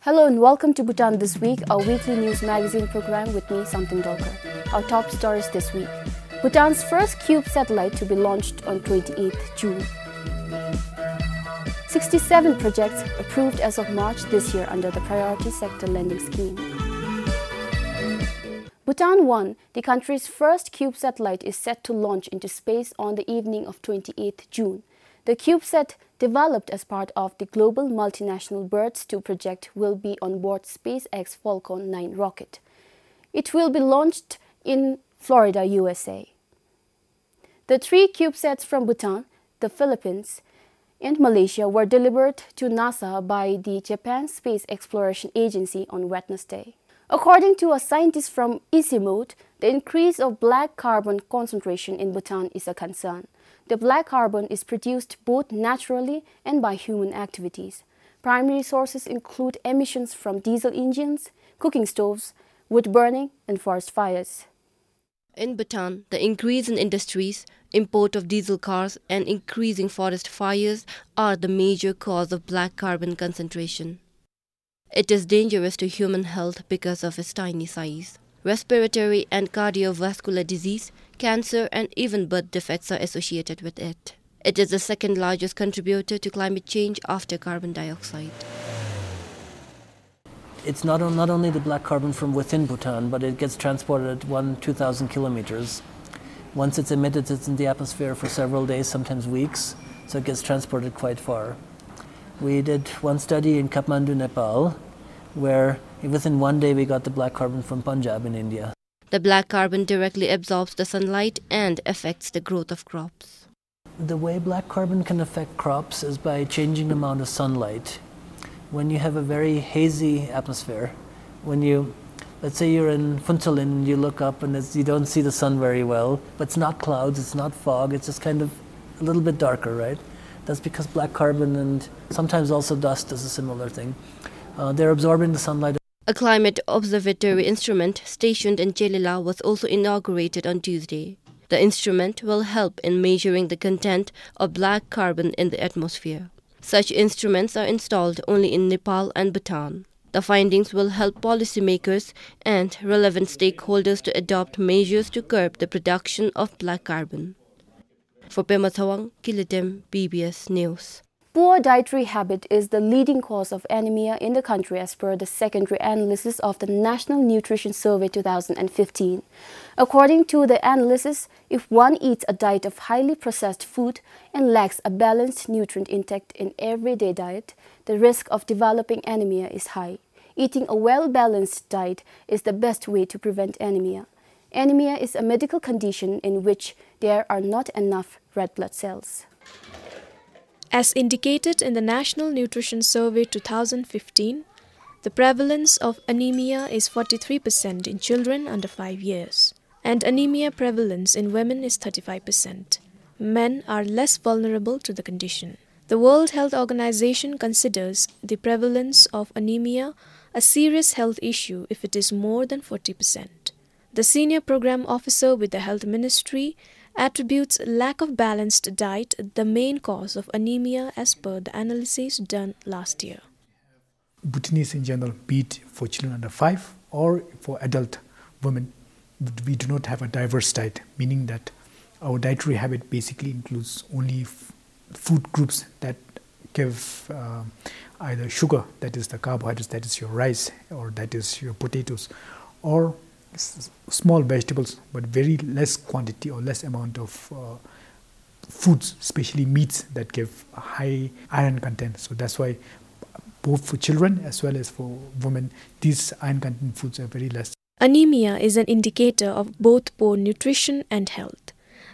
Hello and welcome to Bhutan This Week, our weekly news magazine program with me, Samtin Dolkar. Our top stories this week. Bhutan's first cube satellite to be launched on 28th June. 67 projects approved as of March this year under the Priority Sector Lending Scheme. Bhutan 1, the country's first cube satellite, is set to launch into space on the evening of 28th June. The CubeSat, developed as part of the global multinational Birds 2 project, will be on board SpaceX Falcon 9 rocket. It will be launched in Florida, USA. The three CubeSats from Bhutan, the Philippines, and Malaysia were delivered to NASA by the Japan Space Exploration Agency on Wednesday. According to a scientist from EasyMode, the increase of black carbon concentration in Bhutan is a concern. The black carbon is produced both naturally and by human activities. Primary sources include emissions from diesel engines, cooking stoves, wood burning, and forest fires. In Bhutan, the increase in industries, import of diesel cars, and increasing forest fires are the major cause of black carbon concentration. It is dangerous to human health because of its tiny size. Respiratory and cardiovascular disease, cancer, and even birth defects are associated with it. It is the second largest contributor to climate change after carbon dioxide. It's not only the black carbon from within Bhutan, but it gets transported at 2,000 kilometers. Once it's emitted, it's in the atmosphere for several days, sometimes weeks, so it gets transported quite far. We did one study in Kathmandu, Nepal, where within one day we got the black carbon from Punjab in India. The black carbon directly absorbs the sunlight and affects the growth of crops. The way black carbon can affect crops is by changing the amount of sunlight. When you have a very hazy atmosphere, let's say you're in Phunthalin and you look up and you don't see the sun very well, but it's not clouds, it's not fog, it's just kind of a little bit darker, right? That's because black carbon and sometimes also dust is a similar thing. They're absorbing the sunlight. A climate observatory instrument stationed in Chelila was also inaugurated on Tuesday. The instrument will help in measuring the content of black carbon in the atmosphere. Such instruments are installed only in Nepal and Bhutan. The findings will help policymakers and relevant stakeholders to adopt measures to curb the production of black carbon. For Pema Thawang, Kilitem, PBS News. Poor dietary habit is the leading cause of anemia in the country as per the secondary analysis of the National Nutrition Survey 2015. According to the analysis, if one eats a diet of highly processed food and lacks a balanced nutrient intake in everyday diet, the risk of developing anemia is high. Eating a well-balanced diet is the best way to prevent anemia. Anemia is a medical condition in which there are not enough red blood cells. As indicated in the National Nutrition Survey 2015, the prevalence of anemia is 43% in children under 5 years, and anemia prevalence in women is 35%. Men are less vulnerable to the condition. The World Health Organization considers the prevalence of anemia a serious health issue if it is more than 40%. The senior program officer with the Health Ministry attributes lack of balanced diet the main cause of anemia as per the analysis done last year. Bhutanese in general, be it for children under 5 or for adult women, we do not have a diverse diet, meaning that our dietary habit basically includes only food groups that give either sugar, that is the carbohydrates, that is your rice or that is your potatoes, or small vegetables, but very less quantity or less amount of foods, especially meats that give a high iron content. So that's why both for children as well as for women, these iron content foods are very less. Anemia is an indicator of both poor nutrition and health.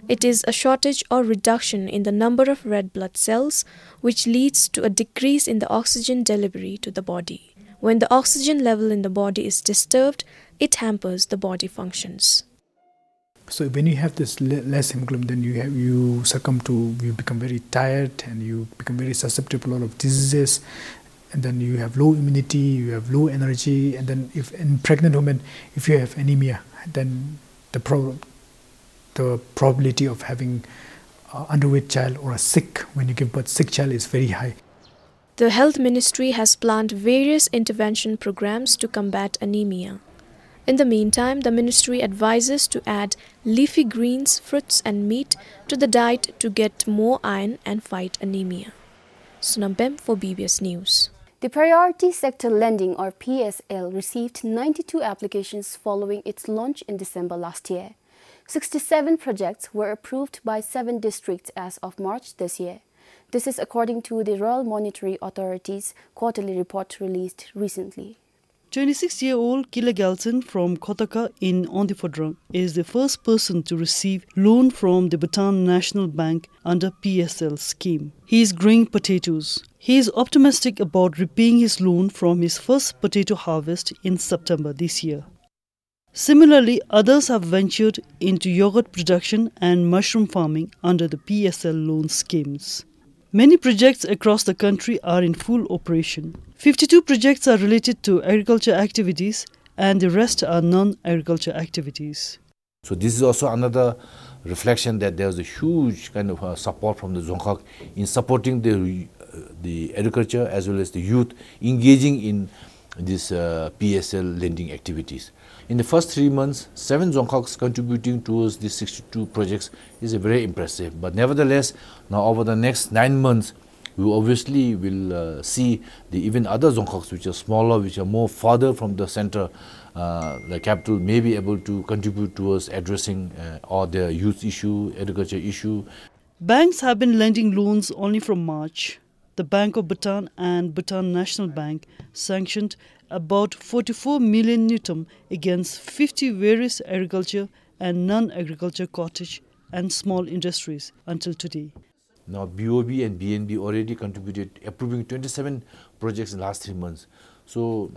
It is a shortage or reduction in the number of red blood cells, which leads to a decrease in the oxygen delivery to the body. When the oxygen level in the body is disturbed, it hampers the body functions. So when you have this less hemoglobin, then you become very tired and you become very susceptible to a lot of diseases, and then you have low immunity, you have low energy, and then if in pregnant women, if you have anemia, then the probability of having underweight child or when you give birth sick child is very high. The Health Ministry has planned various intervention programs to combat anemia. In the meantime, the ministry advises to add leafy greens, fruits and meat to the diet to get more iron and fight anemia. Sunampem for BBS News. The Priority Sector Lending or PSL received 92 applications following its launch in December last year. 67 projects were approved by 7 districts as of March this year. This is according to the Royal Monetary Authority's quarterly report released recently. 26-year-old Kila Galson from Kotaka in Ondiphodrang is the first person to receive loan from the Bhutan National Bank under PSL scheme. He is growing potatoes. He is optimistic about repaying his loan from his first potato harvest in September this year. Similarly, others have ventured into yogurt production and mushroom farming under the PSL loan schemes. Many projects across the country are in full operation. 52 projects are related to agriculture activities and the rest are non-agriculture activities. So this is also another reflection that there is a huge kind of support from the Dzongkhag in supporting the agriculture as well as the youth engaging in this PSL lending activities. In the first 3 months, 7 Dzongkhags contributing towards these 62 projects is very impressive. But nevertheless, now over the next 9 months, we obviously will see the even other Dzongkhags which are smaller, which are more farther from the center, the capital, may be able to contribute towards addressing all their youth issue, agriculture issue. Banks have been lending loans only from March. The Bank of Bhutan and Bhutan National Bank sanctioned about 44 million Newton against 50 various agriculture and non-agriculture cottage and small industries until today. Now BOB and BNB already contributed, approving 27 projects in the last 3 months. So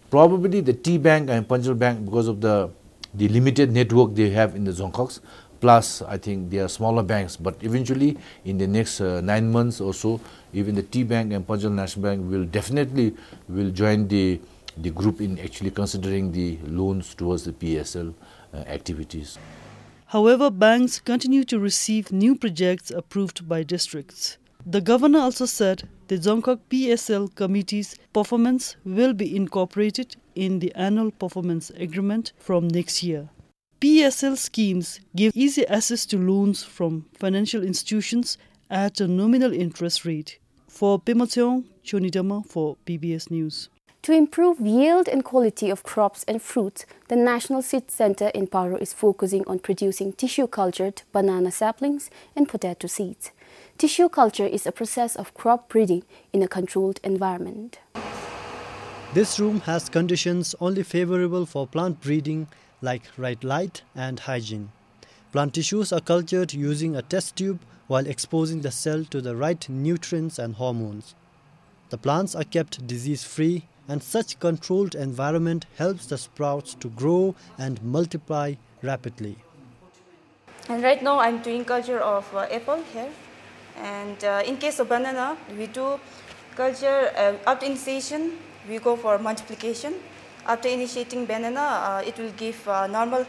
probably the T-Bank and Panjal Bank, because of the limited network they have in the Dzongkhags, plus I think they are smaller banks, but eventually in the next 9 months or so, even the T-Bank and Panjal National Bank will definitely join the group in actually considering the loans towards the PSL activities. However, banks continue to receive new projects approved by districts. The governor also said the Dzongkhag PSL committee's performance will be incorporated in the annual performance agreement from next year. PSL schemes give easy access to loans from financial institutions at a nominal interest rate. For Pimacheong, Chonidama for PBS News. To improve yield and quality of crops and fruits, the National Seed Center in Paro is focusing on producing tissue-cultured banana saplings and potato seeds. Tissue culture is a process of crop breeding in a controlled environment. This room has conditions only favorable for plant breeding like right light and hygiene. Plant tissues are cultured using a test tube while exposing the cell to the right nutrients and hormones. The plants are kept disease-free, and such controlled environment helps the sprouts to grow and multiply rapidly. And right now I'm doing culture of apple here, and in case of banana we do culture after initiation we go for multiplication. After initiating banana it will give normal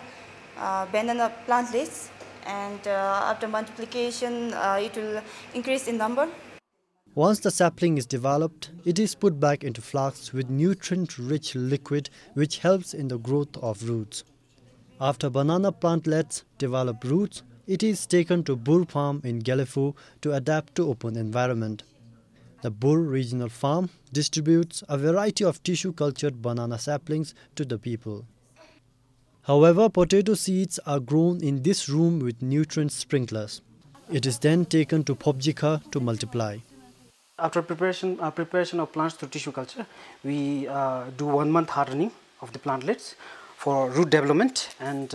banana plantlets, and after multiplication it will increase in number. Once the sapling is developed, it is put back into flasks with nutrient-rich liquid which helps in the growth of roots. After banana plantlets develop roots, it is taken to Bur farm in Gelefu to adapt to open environment. The Bur regional farm distributes a variety of tissue-cultured banana saplings to the people. However, potato seeds are grown in this room with nutrient sprinklers. It is then taken to Phobjikha to multiply. After preparation of plants through tissue culture, we do 1 month hardening of the plantlets for root development and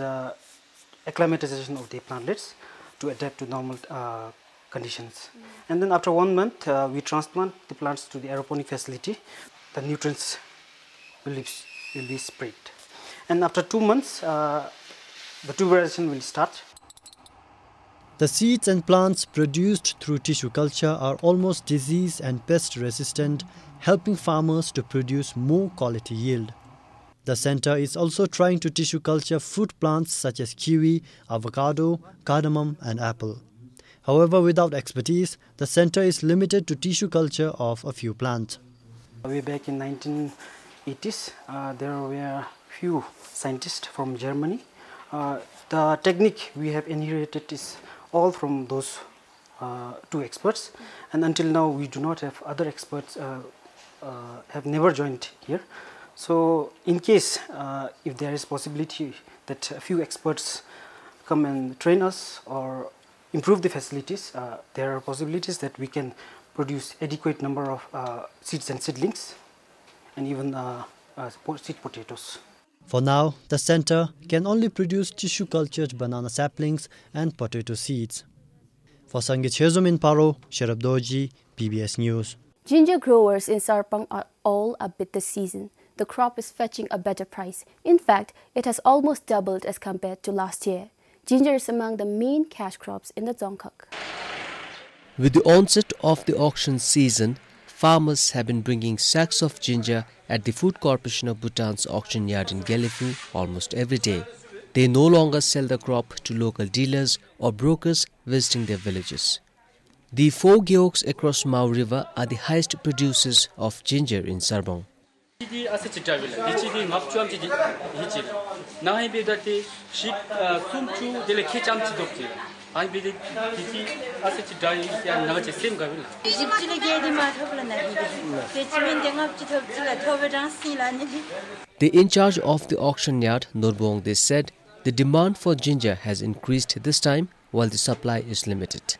acclimatization of the plantlets to adapt to normal conditions. And then after 1 month, we transplant the plants to the aeroponic facility. The nutrients will be sprayed. And after 2 months, the tuberization will start. The seeds and plants produced through tissue culture are almost disease and pest resistant, helping farmers to produce more quality yield. The center is also trying to tissue culture fruit plants such as kiwi, avocado, cardamom and apple. However, without expertise, the center is limited to tissue culture of a few plants. Way back in 1980s, there were few scientists from Germany. The technique we have inherited is all from those two experts, and until now we do not have other experts have never joined here. So in case if there is possibility that a few experts come and train us or improve the facilities, there are possibilities that we can produce adequate number of seeds and seedlings and even seed potatoes. For now, the center can only produce tissue cultured banana saplings and potato seeds. For Sangit Chezum in Paro, Sharab Doji, PBS News. Ginger growers in Sarpang are all a bit this season. The crop is fetching a better price. In fact, it has almost doubled as compared to last year. Ginger is among the main cash crops in the Dzongkhag. With the onset of the auction season, farmers have been bringing sacks of ginger at the Food Corporation of Bhutan's auction yard in Gyelephu almost every day. They no longer sell the crop to local dealers or brokers visiting their villages. The 4 gyeoks across Mao River are the highest producers of ginger in Sarbong. The in charge of the auction yard, Bhutan This, said the demand for ginger has increased this time while the supply is limited.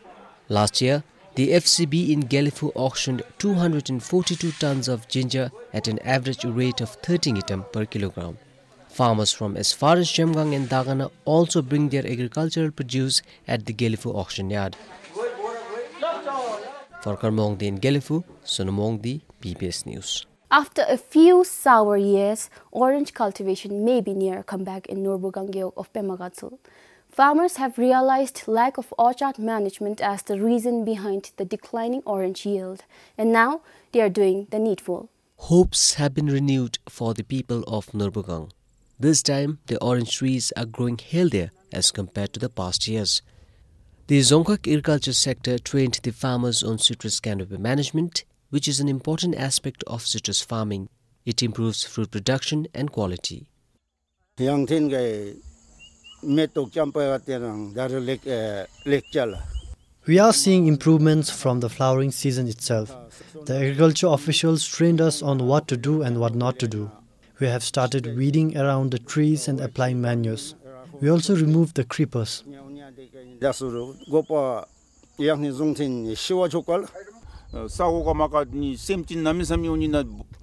Last year, the FCB in Gyelephu auctioned 242 tons of ginger at an average rate of 13 itam per kilogram. Farmers from as far as Jamgang and Dagana also bring their agricultural produce at the Gyelephu auction yard. For Karmongdi in Gyelephu, Sonomongdi, PBS News. After a few sour years, orange cultivation may be near a comeback in Norbugang Gyeok of Pemagatul. Farmers have realized lack of orchard management as the reason behind the declining orange yield, and now they are doing the needful. Hopes have been renewed for the people of Norbugang. This time, the orange trees are growing healthier as compared to the past years. The Dzongkhag agriculture sector trained the farmers on citrus canopy management, which is an important aspect of citrus farming. It improves fruit production and quality. We are seeing improvements from the flowering season itself. The agriculture officials trained us on what to do and what not to do. We have started weeding around the trees and applying manures. We also removed the creepers.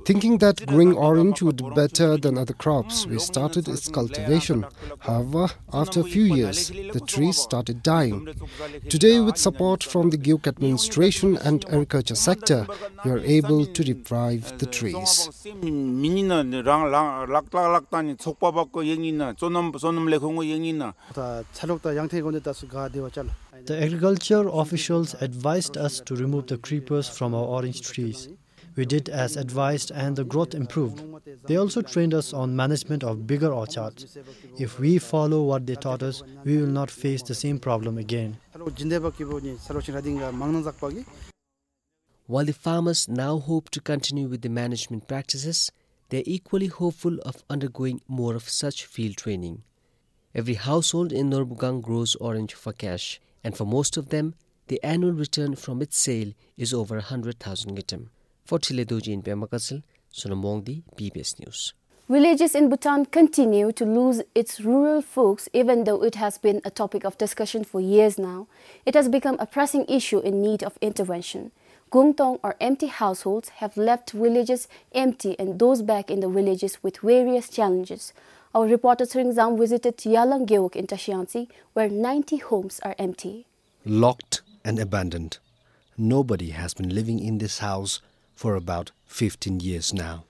Thinking that growing orange would be better than other crops, we started its cultivation. However, after a few years, the trees started dying. Today, with support from the Gyok administration and agriculture sector, we are able to revive the trees. The agriculture officials advised us to remove the creepers from our orange trees. We did as advised and the growth improved. They also trained us on management of bigger orchards. If we follow what they taught us, we will not face the same problem again. While the farmers now hope to continue with the management practices, they are equally hopeful of undergoing more of such field training. Every household in Norbugang grows orange for cash, and for most of them, the annual return from its sale is over 100,000 gitam. For Chiledoji in Pemakasil, Sonomongdi, PBS News. Villages in Bhutan continue to lose its rural folks even though it has been a topic of discussion for years now. It has become a pressing issue in need of intervention. Gungtong or empty households have left villages empty and those back in the villages with various challenges. Our reporter Sringzam visited Yalang Gyeok in Tashiansi where 90 homes are empty. Locked and abandoned. Nobody has been living in this house for about 15 years now.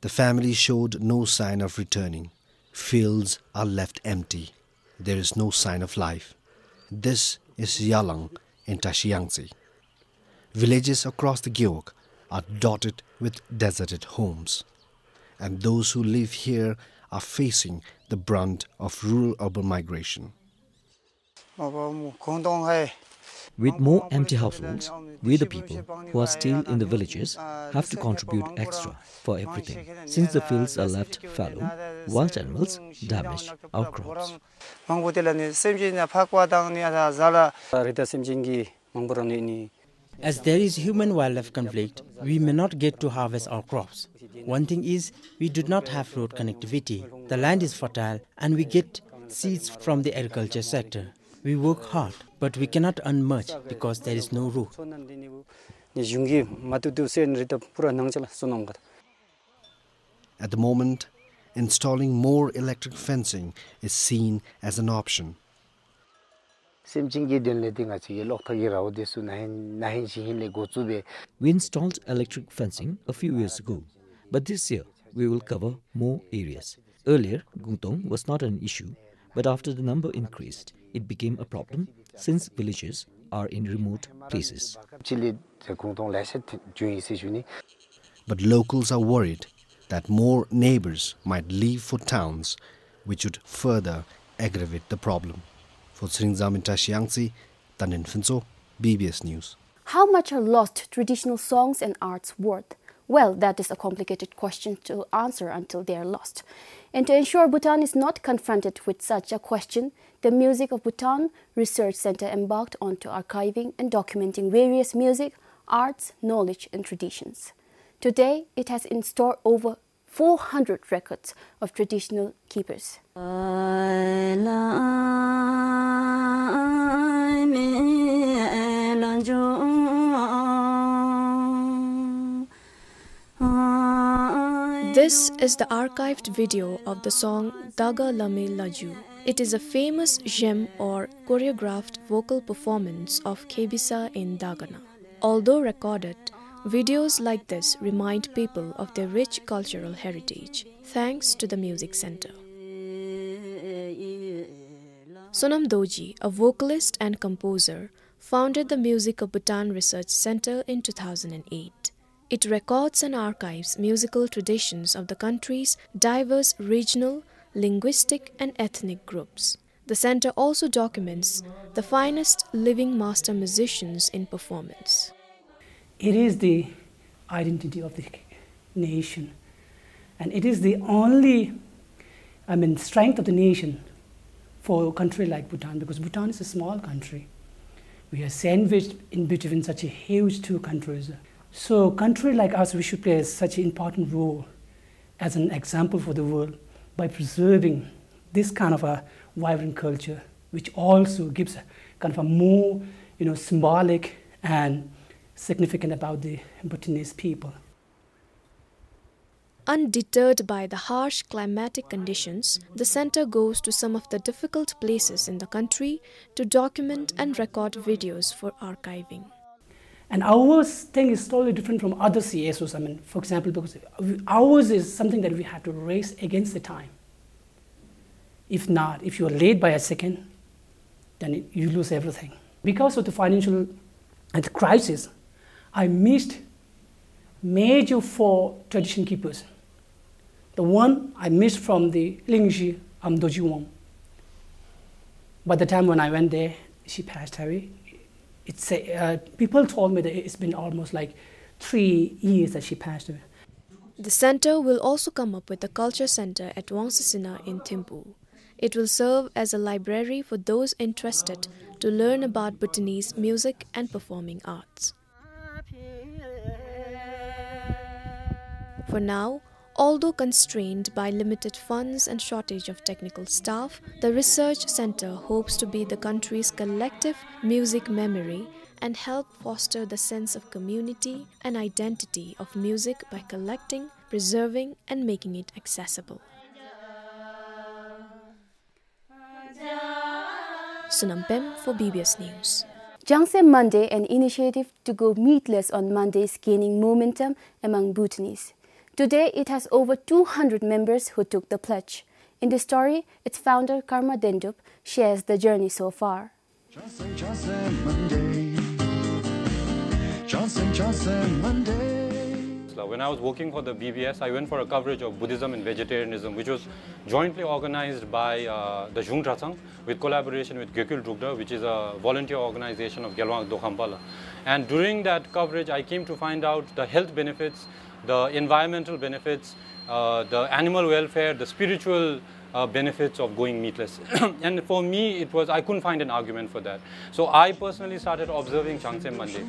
The family showed no sign of returning. Fields are left empty. There is no sign of life. This is Yalang in Tashiansi. Villages across the Gyok are dotted with deserted homes. And those who live here are facing the brunt of rural-urban migration. With more empty households, we the people who are still in the villages have to contribute extra for everything, since the fields are left fallow, wild animals damage our crops. As there is human-wildlife conflict, we may not get to harvest our crops. One thing is, we do not have road connectivity. The land is fertile and we get seeds from the agriculture sector. We work hard, but we cannot earn much because there is no road. At the moment, installing more electric fencing is seen as an option. We installed electric fencing a few years ago, but this year we will cover more areas. Earlier, Gungtong was not an issue, but after the number increased, it became a problem since villages are in remote places. But locals are worried that more neighbors might leave for towns, which would further aggravate the problem. For Sringzaminta Xiangzi, Tanin Finso, BBS News. How much are lost traditional songs and arts worth? Well, that is a complicated question to answer until they are lost. And to ensure Bhutan is not confronted with such a question, the Music of Bhutan Research Center embarked onto archiving and documenting various music, arts, knowledge and traditions. Today, it has in store over 400 records of traditional keepers. This is the archived video of the song Daga Lame Laju. It is a famous gem or choreographed vocal performance of Kebisa in Dagana. Although recorded, videos like this remind people of their rich cultural heritage, thanks to the Music Center. Sonam Doji, a vocalist and composer, founded the Music of Bhutan Research Center in 2008. It records and archives musical traditions of the country's diverse regional, linguistic and ethnic groups. The center also documents the finest living master musicians in performance. It is the identity of the nation, and it is the only strength of the nation for a country like Bhutan, because Bhutan is a small country. We are sandwiched in between such a huge two countries. So a country like us, we should play such an important role as an example for the world by preserving this kind of a vibrant culture, which also gives kind of a more symbolic and significant about the Bhutanese people. Undeterred by the harsh climatic conditions, the center goes to some of the difficult places in the country to document and record videos for archiving. And our thing is totally different from other CSOs. For example, because ours is something that we have to race against the time. If not, if you are late by a second, then you lose everything. Because of the financial crisis, I missed major 4 tradition keepers. The one I missed from the Lingji Amdojiwong. By the time when I went there, she passed away. People told me that it's been almost like 3 years that she passed away. The center will also come up with a culture center at Wangsasina in Thimphu. It will serve as a library for those interested to learn about Bhutanese music and performing arts. For now, although constrained by limited funds and shortage of technical staff, the research center hopes to be the country's collective music memory and help foster the sense of community and identity of music by collecting, preserving and making it accessible. Sunam Pem for BBS News. Jangse Monday, an initiative to go meatless on Mondays, gaining momentum among Bhutanese. Today, it has over 200 members who took the pledge. In the story, its founder, Karma Dendup, shares the journey so far. Peninsula. When I was working for the BBS, I went for a coverage of Buddhism and vegetarianism, which was jointly organized by the Jung Tratsang with collaboration with Gyökul Drukda, which is a volunteer organization of Gelwang Dokhampala. And during that coverage, I came to find out the health benefits, the environmental benefits, the animal welfare, the spiritual benefits of going meatless. And for me, it was, I couldn't find an argument for that. So I personally started observing Changsem Monday.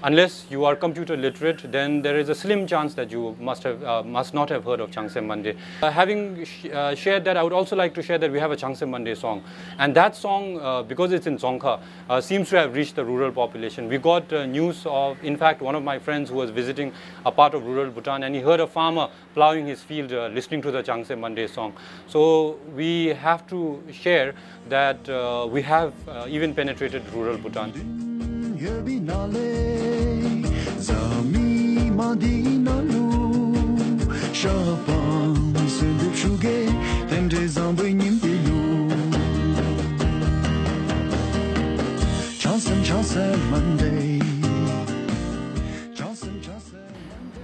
Unless you are computer literate, then there is a slim chance that you must not have heard of Changsem Monday. Having shared that, I would also like to share that we have a Changsem Monday song. And that song, because it's in Dzongkha, seems to have reached the rural population. We got news of, in fact, one of my friends who was visiting a part of rural Bhutan, and he heard a farmer plowing his field listening to the Changsem Monday song. So we have to share that we have even penetrated rural Bhutan.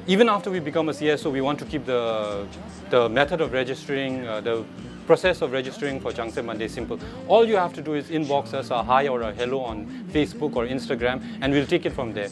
Even after we become a CSO, we want to keep the method of registering, the process of registering for Changsem Monday simple. All you have to do is inbox us a hi or a hello on Facebook or Instagram, and we'll take it from there.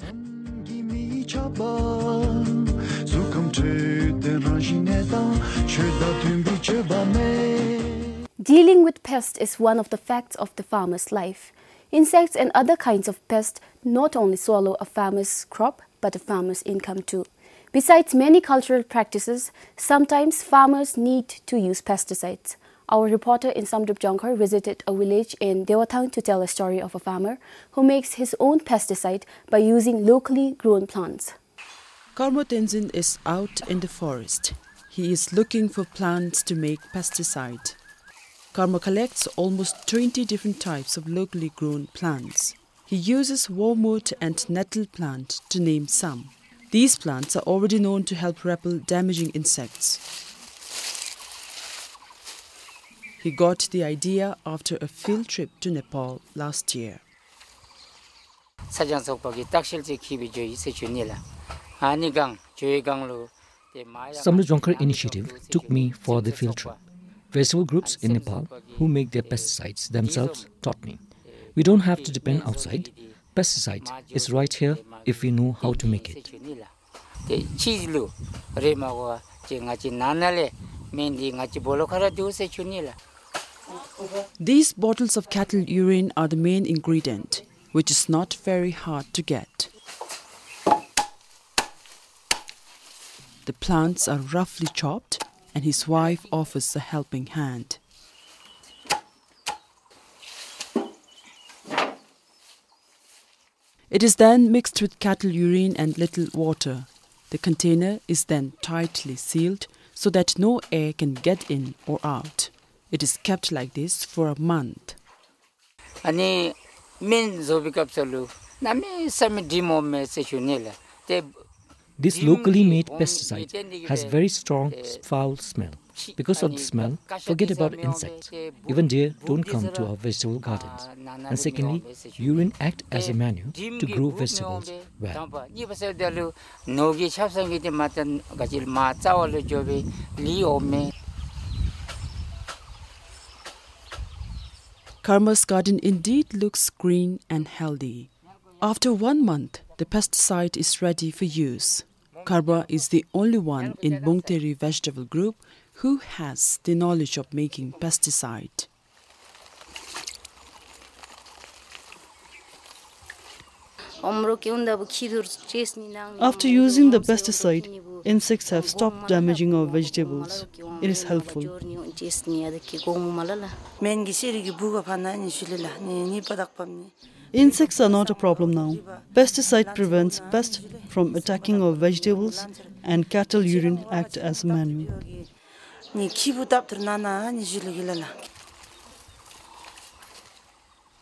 Dealing with pests is one of the facts of the farmer's life. Insects and other kinds of pests not only swallow a farmer's crop, but a farmer's income too. Besides many cultural practices, sometimes farmers need to use pesticides. Our reporter in Samdrup Jongkhar visited a village in Dewathang to tell a story of a farmer who makes his own pesticide by using locally grown plants. Karmo Tenzin is out in the forest. He is looking for plants to make pesticide. Karmo collects almost 20 different types of locally grown plants. He uses wormwood and nettle plant to name some. These plants are already known to help repel damaging insects. He got the idea after a field trip to Nepal last year. Samdrup Jongkhar initiative took me for the field trip. Vegetable groups in Nepal who make their pesticides themselves taught me. We don't have to depend outside. Pesticide is right here if we know how to make it. These bottles of cattle urine are the main ingredient, which is not very hard to get. The plants are roughly chopped, and his wife offers a helping hand. It is then mixed with cattle urine and little water. The container is then tightly sealed so that no air can get in or out. It is kept like this for a month. This locally made pesticide has very strong foul smell. Because of the smell, forget about insects. Even deer don't come to our vegetable gardens. And secondly, urine acts as a manure to grow vegetables well. Karma's garden indeed looks green and healthy. After 1 month, the pesticide is ready for use. Karma is the only one in Bongteri vegetable group who has the knowledge of making pesticide. After using the pesticide, insects have stopped damaging our vegetables. It is helpful. Insects are not a problem now. Pesticide prevents pests from attacking our vegetables, and cattle urine act as manure.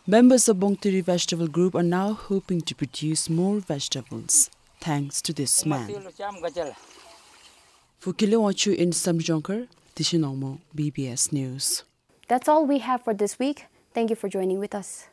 Members of Bongtiri Vegetable Group are now hoping to produce more vegetables, thanks to this man. For Kilowachu in Samjonkar, Tishinongmo, BBS News. That's all we have for this week. Thank you for joining with us.